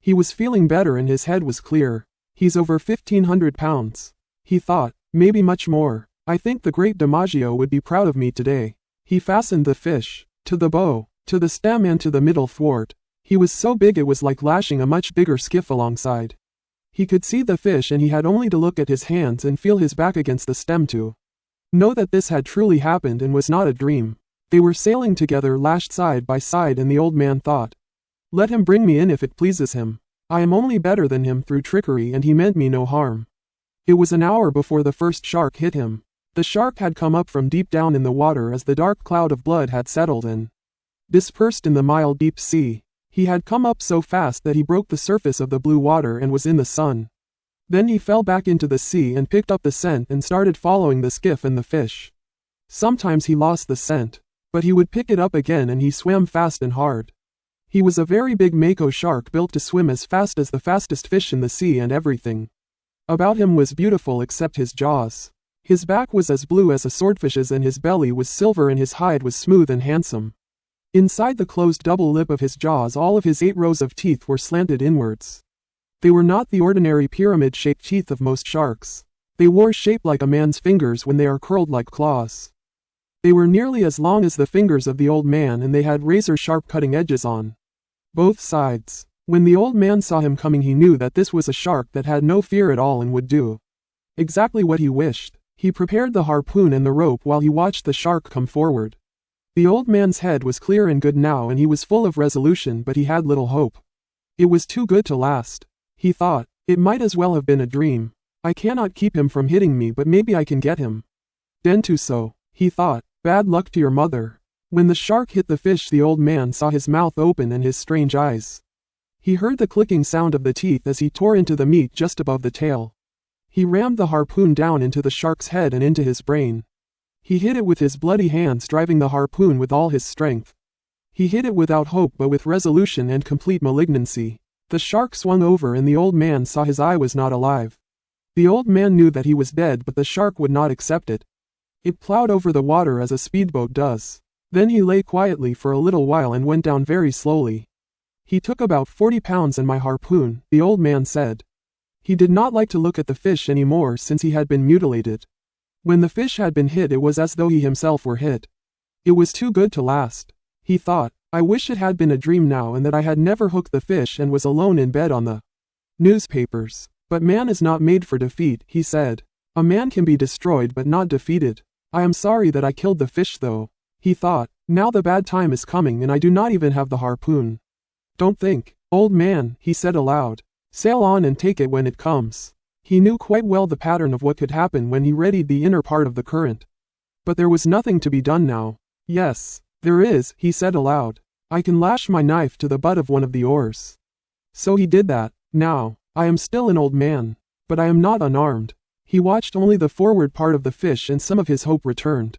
He was feeling better and his head was clear. He's over 1,500 pounds. He thought, maybe much more. I think the great DiMaggio would be proud of me today. He fastened the fish to the bow, to the stem and to the middle thwart. He was so big it was like lashing a much bigger skiff alongside. He could see the fish and he had only to look at his hands and feel his back against the stem to know that this had truly happened and was not a dream. They were sailing together, lashed side by side, and the old man thought, let him bring me in if it pleases him. I am only better than him through trickery and he meant me no harm. It was an hour before the first shark hit him. The shark had come up from deep down in the water as the dark cloud of blood had settled and dispersed in the mile deep sea. He had come up so fast that he broke the surface of the blue water and was in the sun. Then he fell back into the sea and picked up the scent and started following the skiff and the fish. Sometimes he lost the scent, but he would pick it up again and he swam fast and hard. He was a very big mako shark built to swim as fast as the fastest fish in the sea, and everything about him was beautiful except his jaws. His back was as blue as a swordfish's and his belly was silver and his hide was smooth and handsome. Inside the closed double lip of his jaws all of his 8 rows of teeth were slanted inwards. They were not the ordinary pyramid-shaped teeth of most sharks. They were shaped like a man's fingers when they are curled like claws. They were nearly as long as the fingers of the old man, and they had razor-sharp cutting edges on both sides. When the old man saw him coming, he knew that this was a shark that had no fear at all and would do exactly what he wished. He prepared the harpoon and the rope while he watched the shark come forward. The old man's head was clear and good now, and he was full of resolution, but he had little hope. It was too good to last. He thought, it might as well have been a dream. I cannot keep him from hitting me, but maybe I can get him. Dentuso, he thought, bad luck to your mother. When the shark hit the fish, the old man saw his mouth open and his strange eyes. He heard the clicking sound of the teeth as he tore into the meat just above the tail. He rammed the harpoon down into the shark's head and into his brain. He hit it with his bloody hands, driving the harpoon with all his strength. He hit it without hope, but with resolution and complete malignancy. The shark swung over, and the old man saw his eye was not alive. The old man knew that he was dead, but the shark would not accept it. It plowed over the water as a speedboat does. Then he lay quietly for a little while and went down very slowly. He took about 40 pounds and my harpoon, the old man said. He did not like to look at the fish anymore since he had been mutilated. When the fish had been hit, it was as though he himself were hit. It was too good to last. He thought, I wish it had been a dream now, and that I had never hooked the fish and was alone in bed on the newspapers. But man is not made for defeat, he said. A man can be destroyed but not defeated. I am sorry that I killed the fish though. He thought, now the bad time is coming and I do not even have the harpoon. Don't think, old man, he said aloud. Sail on and take it when it comes. He knew quite well the pattern of what could happen when he readied the inner part of the current. But there was nothing to be done now. Yes, there is, he said aloud. I can lash my knife to the butt of one of the oars. So he did that. Now, I am still an old man, but I am not unarmed. He watched only the forward part of the fish, and some of his hope returned.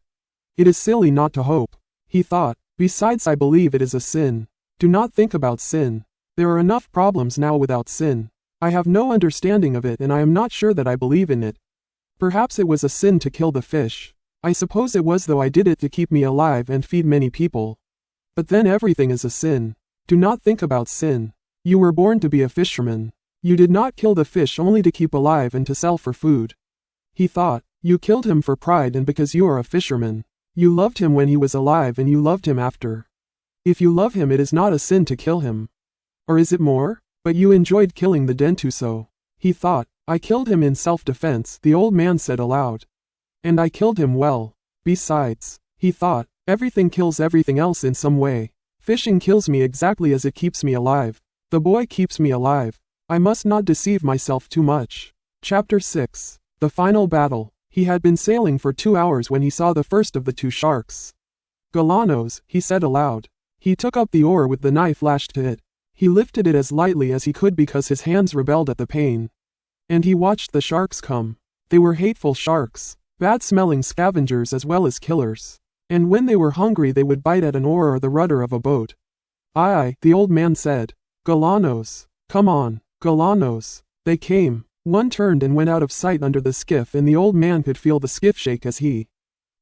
It is silly not to hope, he thought. Besides, I believe it is a sin. Do not think about sin. There are enough problems now without sin. I have no understanding of it, and I am not sure that I believe in it. Perhaps it was a sin to kill the fish. I suppose it was, though I did it to keep me alive and feed many people. But then everything is a sin. Do not think about sin. You were born to be a fisherman. You did not kill the fish only to keep alive and to sell for food. He thought, you killed him for pride and because you are a fisherman. You loved him when he was alive and you loved him after. If you love him, it is not a sin to kill him. Or is it more? But you enjoyed killing the dentuso. He thought, I killed him in self-defense, the old man said aloud. And I killed him well. Besides, he thought, everything kills everything else in some way. Fishing kills me exactly as it keeps me alive. The boy keeps me alive. I must not deceive myself too much. Chapter 6. The Final Battle. He had been sailing for 2 hours when he saw the first of the 2 sharks. Galanos, he said aloud. He took up the oar with the knife lashed to it. He lifted it as lightly as he could because his hands rebelled at the pain. And he watched the sharks come. They were hateful sharks, bad-smelling scavengers as well as killers. And when they were hungry they would bite at an oar or the rudder of a boat. Aye, the old man said. Galanos. Come on, Galanos. They came. One turned and went out of sight under the skiff, and the old man could feel the skiff shake as he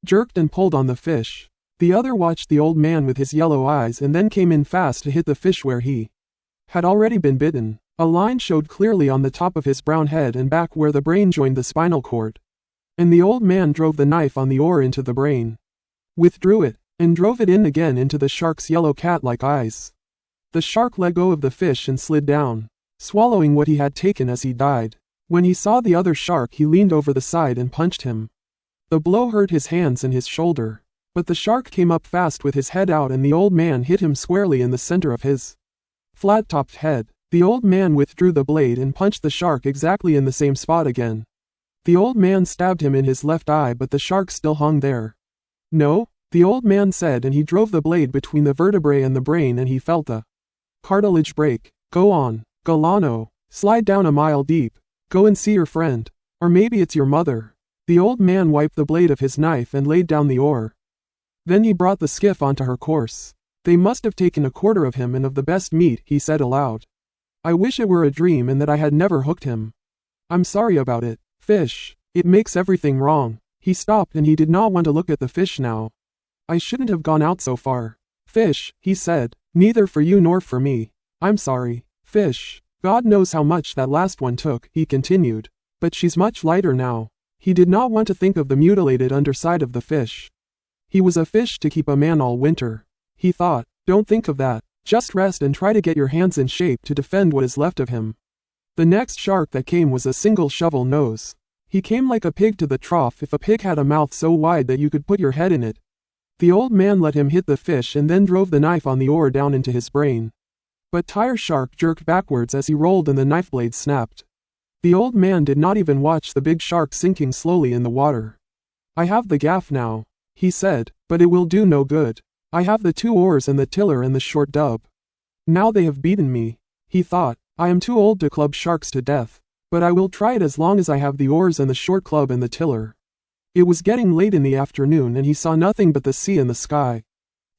jerked and pulled on the fish. The other watched the old man with his yellow eyes and then came in fast to hit the fish where he had already been bitten. A line showed clearly on the top of his brown head and back where the brain joined the spinal cord. And the old man drove the knife on the oar into the brain, withdrew it, and drove it in again into the shark's yellow cat-like eyes. The shark let go of the fish and slid down, swallowing what he had taken as he died. When he saw the other shark, he leaned over the side and punched him. The blow hurt his hands and his shoulder, but the shark came up fast with his head out, and the old man hit him squarely in the center of his flat-topped head. The old man withdrew the blade and punched the shark exactly in the same spot again. The old man stabbed him in his left eye, but the shark still hung there. No, the old man said, and he drove the blade between the vertebrae and the brain, and he felt the cartilage break. Go on, Galano. Slide down a mile deep. Go and see your friend. Or maybe it's your mother. The old man wiped the blade of his knife and laid down the oar. Then he brought the skiff onto her course. They must have taken a quarter of him and of the best meat, he said aloud. I wish it were a dream and that I had never hooked him. I'm sorry about it. Fish. It makes everything wrong. He stopped and he did not want to look at the fish now. I shouldn't have gone out so far. Fish, he said. Neither for you nor for me. I'm sorry. Fish. God knows how much that last one took, he continued. But she's much lighter now. He did not want to think of the mutilated underside of the fish. He was a fish to keep a man all winter. He thought, don't think of that, just rest and try to get your hands in shape to defend what is left of him. The next shark that came was a single shovel nose. He came like a pig to the trough if a pig had a mouth so wide that you could put your head in it. The old man let him hit the fish and then drove the knife on the oar down into his brain. But Tire Shark jerked backwards as he rolled and the knife blade snapped. The old man did not even watch the big shark sinking slowly in the water. I have the gaff now, he said, but it will do no good. I have the 2 oars and the tiller and the short dub. Now they have beaten me, he thought. I am too old to club sharks to death, but I will try it as long as I have the oars and the short club and the tiller. It was getting late in the afternoon and he saw nothing but the sea and the sky.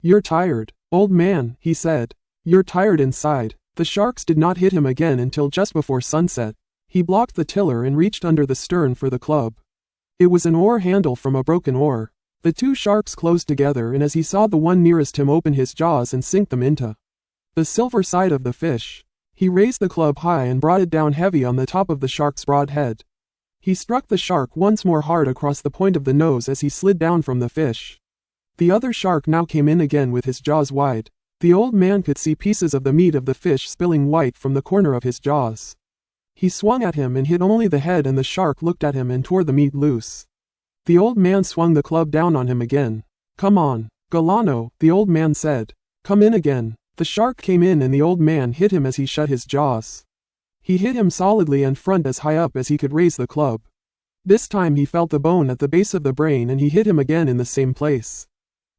You're tired, old man, he said. You're tired inside. The sharks did not hit him again until just before sunset. He blocked the tiller and reached under the stern for the club. It was an oar handle from a broken oar. The 2 sharks closed together and as he saw the one nearest him open his jaws and sink them into the silver side of the fish, he raised the club high and brought it down heavy on the top of the shark's broad head. He struck the shark once more hard across the point of the nose as he slid down from the fish. The other shark now came in again with his jaws wide. The old man could see pieces of the meat of the fish spilling white from the corner of his jaws. He swung at him and hit only the head and the shark looked at him and tore the meat loose. The old man swung the club down on him again. Come on, Galano, the old man said. Come in again. The shark came in and the old man hit him as he shut his jaws. He hit him solidly and front as high up as he could raise the club. This time he felt the bone at the base of the brain and he hit him again in the same place.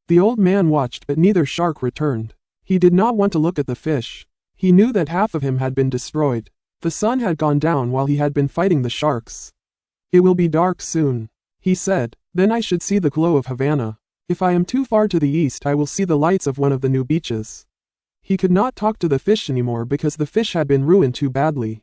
The old man watched but neither shark returned. He did not want to look at the fish. He knew that half of him had been destroyed. The sun had gone down while he had been fighting the sharks. It will be dark soon, he said, then I should see the glow of Havana. If I am too far to the east I will see the lights of one of the new beaches. He could not talk to the fish anymore because the fish had been ruined too badly.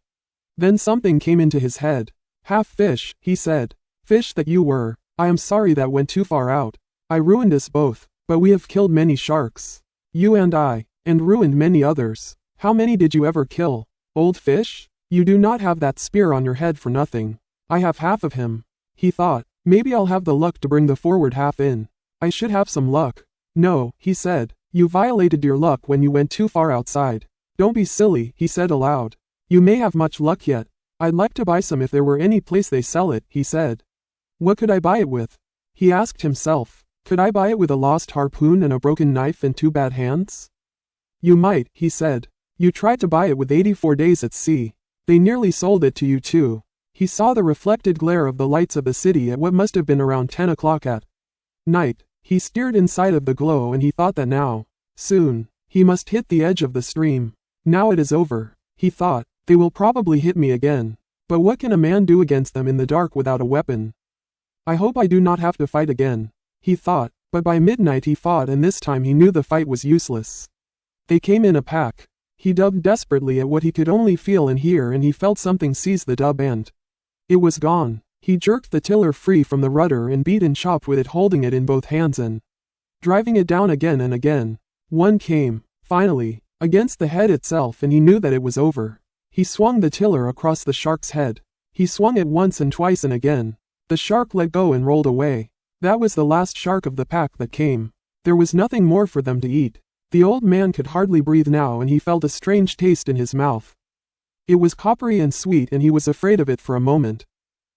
Then something came into his head. Half fish, he said. Fish that you were, I am sorry that went too far out. I ruined us both, but we have killed many sharks. You and I, and ruined many others. How many did you ever kill? Old fish? You do not have that spear on your head for nothing. I have half of him. He thought, maybe I'll have the luck to bring the forward half in. I should have some luck. No, he said. You violated your luck when you went too far outside. Don't be silly, he said aloud. You may have much luck yet. I'd like to buy some if there were any place they sell it, he said. What could I buy it with? He asked himself. Could I buy it with a lost harpoon and a broken knife and 2 bad hands? You might, he said. You tried to buy it with 84 days at sea. They nearly sold it to you too. He saw the reflected glare of the lights of the city at what must have been around 10 o'clock at night. He steered inside of the glow and he thought that now, soon, he must hit the edge of the stream. Now it is over, he thought. They will probably hit me again. But what can a man do against them in the dark without a weapon? I hope I do not have to fight again, he thought, but by midnight he fought and this time he knew the fight was useless. They came in a pack. He dubbed desperately at what he could only feel and hear and he felt something seize the dub end. It was gone. He jerked the tiller free from the rudder and beat and chopped with it, holding it in both hands and driving it down again and again. One came, finally, against the head itself and he knew that it was over. He swung the tiller across the shark's head. He swung it once and twice and again. The shark let go and rolled away. That was the last shark of the pack that came. There was nothing more for them to eat. The old man could hardly breathe now and he felt a strange taste in his mouth. It was coppery and sweet and he was afraid of it for a moment.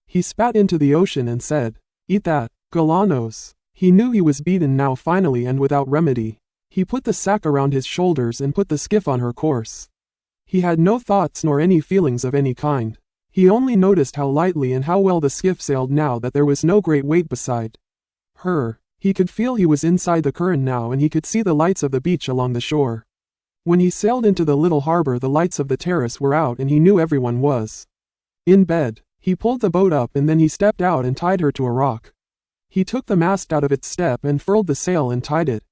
He spat into the ocean and said, Eat that, Galanos. He knew he was beaten now finally and without remedy. He put the sack around his shoulders and put the skiff on her course. He had no thoughts nor any feelings of any kind. He only noticed how lightly and how well the skiff sailed now that there was no great weight beside her. He could feel he was inside the current now and he could see the lights of the beach along the shore. When he sailed into the little harbor the lights of the terrace were out and he knew everyone was in bed. He pulled the boat up and then he stepped out and tied her to a rock. He took the mast out of its step and furled the sail and tied it.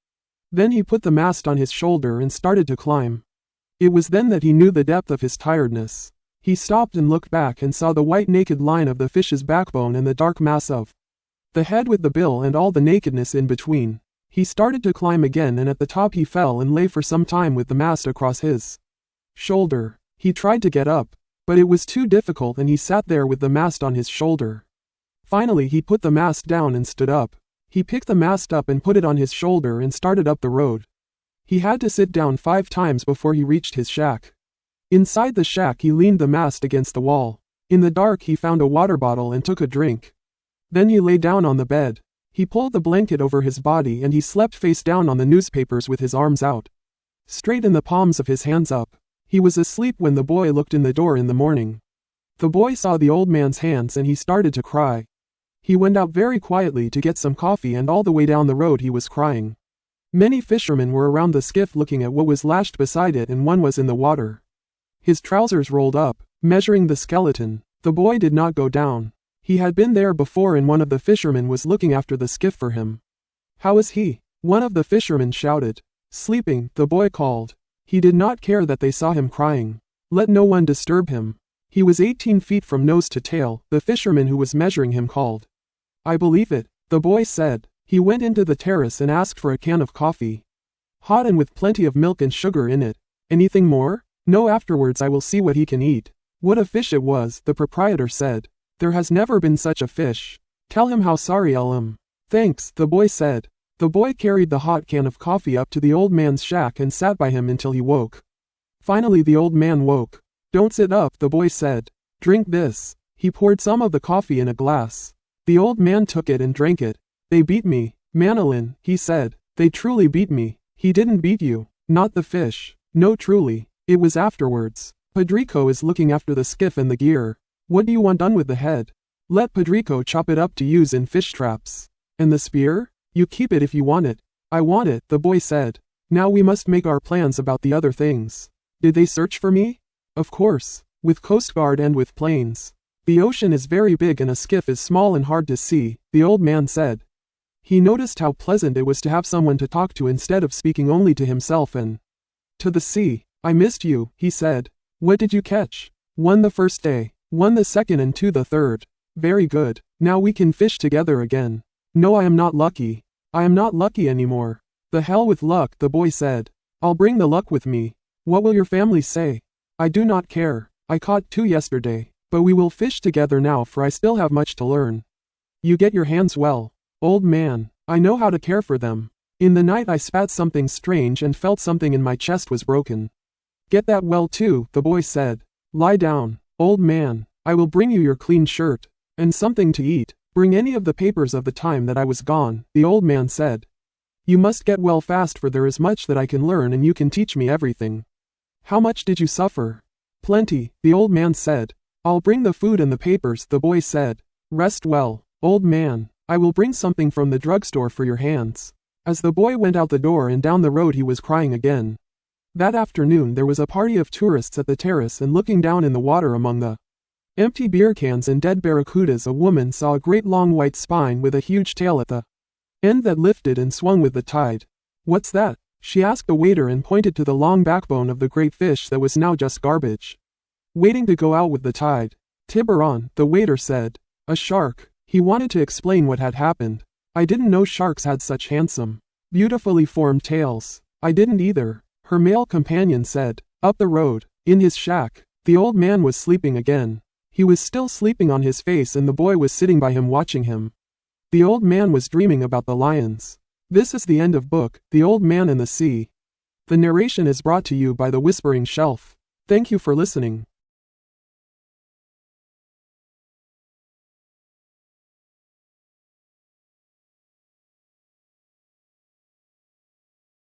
Then he put the mast on his shoulder and started to climb. It was then that he knew the depth of his tiredness. He stopped and looked back and saw the white naked line of the fish's backbone and the dark mass of the head with the bill and all the nakedness in between. He started to climb again and at the top he fell and lay for some time with the mast across his shoulder. He tried to get up, but it was too difficult and he sat there with the mast on his shoulder. Finally he put the mast down and stood up. He picked the mast up and put it on his shoulder and started up the road. He had to sit down 5 times before he reached his shack. Inside the shack he leaned the mast against the wall. In the dark he found a water bottle and took a drink. Then he lay down on the bed. He pulled the blanket over his body and he slept face down on the newspapers with his arms out, straight in the palms of his hands up. He was asleep when the boy looked in the door in the morning. The boy saw the old man's hands and he started to cry. He went out very quietly to get some coffee and all the way down the road he was crying. Many fishermen were around the skiff looking at what was lashed beside it and one was in the water. His trousers rolled up, measuring the skeleton. The boy did not go down. He had been there before and one of the fishermen was looking after the skiff for him. "How is he?" one of the fishermen shouted. "Sleeping," the boy called. He did not care that they saw him crying. Let no one disturb him. He was 18 feet from nose to tail, the fisherman who was measuring him called. "I believe it," the boy said. He went into the terrace and asked for a can of coffee. "Hot and with plenty of milk and sugar in it. Anything more?" "No, afterwards I will see what he can eat." What a fish it was, the proprietor said. "There has never been such a fish. Tell him how sorry I am." "Thanks," the boy said. The boy carried the hot can of coffee up to the old man's shack and sat by him until he woke. Finally the old man woke. "Don't sit up," the boy said. "Drink this." He poured some of the coffee in a glass. The old man took it and drank it. "They beat me, Manolin," he said. "They truly beat me." "He didn't beat you." "Not the fish." "No, truly. It was afterwards. Pedrico is looking after the skiff and the gear. What do you want done with the head?" "Let Pedrico chop it up to use in fish traps." "And the spear?" "You keep it if you want it." "I want it," the boy said. "Now we must make our plans about the other things." "Did they search for me?" "Of course. With Coast Guard and with planes. The ocean is very big and a skiff is small and hard to see," the old man said. He noticed how pleasant it was to have someone to talk to instead of speaking only to himself and to the sea. "I missed you," he said. "What did you catch?" "One the first day, one the second and 2 the third." "Very good. Now we can fish together again." "No, I am not lucky." "I am not lucky anymore." "The hell with luck," the boy said. "I'll bring the luck with me." "What will your family say?" "I do not care. I caught 2 yesterday. But we will fish together now for I still have much to learn." "You get your hands well." "Old man, I know how to care for them. In the night I spat something strange and felt something in my chest was broken." "Get that well too," the boy said. "Lie down." "Old man, I will bring you your clean shirt. And something to eat. Bring any of the papers of the time that I was gone," the old man said. "You must get well fast for there is much that I can learn and you can teach me everything." "How much did you suffer?" "Plenty," the old man said. "I'll bring the food and the papers," the boy said. "Rest well, old man. I will bring something from the drugstore for your hands." As the boy went out the door and down the road he was crying again. That afternoon there was a party of tourists at the terrace and looking down in the water among the empty beer cans and dead barracudas a woman saw a great long white spine with a huge tail at the end that lifted and swung with the tide. "What's that?" she asked the waiter and pointed to the long backbone of the great fish that was now just garbage, waiting to go out with the tide. "Tiburon," the waiter said. "A shark." He wanted to explain what had happened. "I didn't know sharks had such handsome, beautifully formed tails." "I didn't either," her male companion said. Up the road, in his shack, the old man was sleeping again. He was still sleeping on his face and the boy was sitting by him watching him. The old man was dreaming about the lions. This is the end of book, The Old Man and the Sea. The narration is brought to you by The Whispering Shelf. Thank you for listening.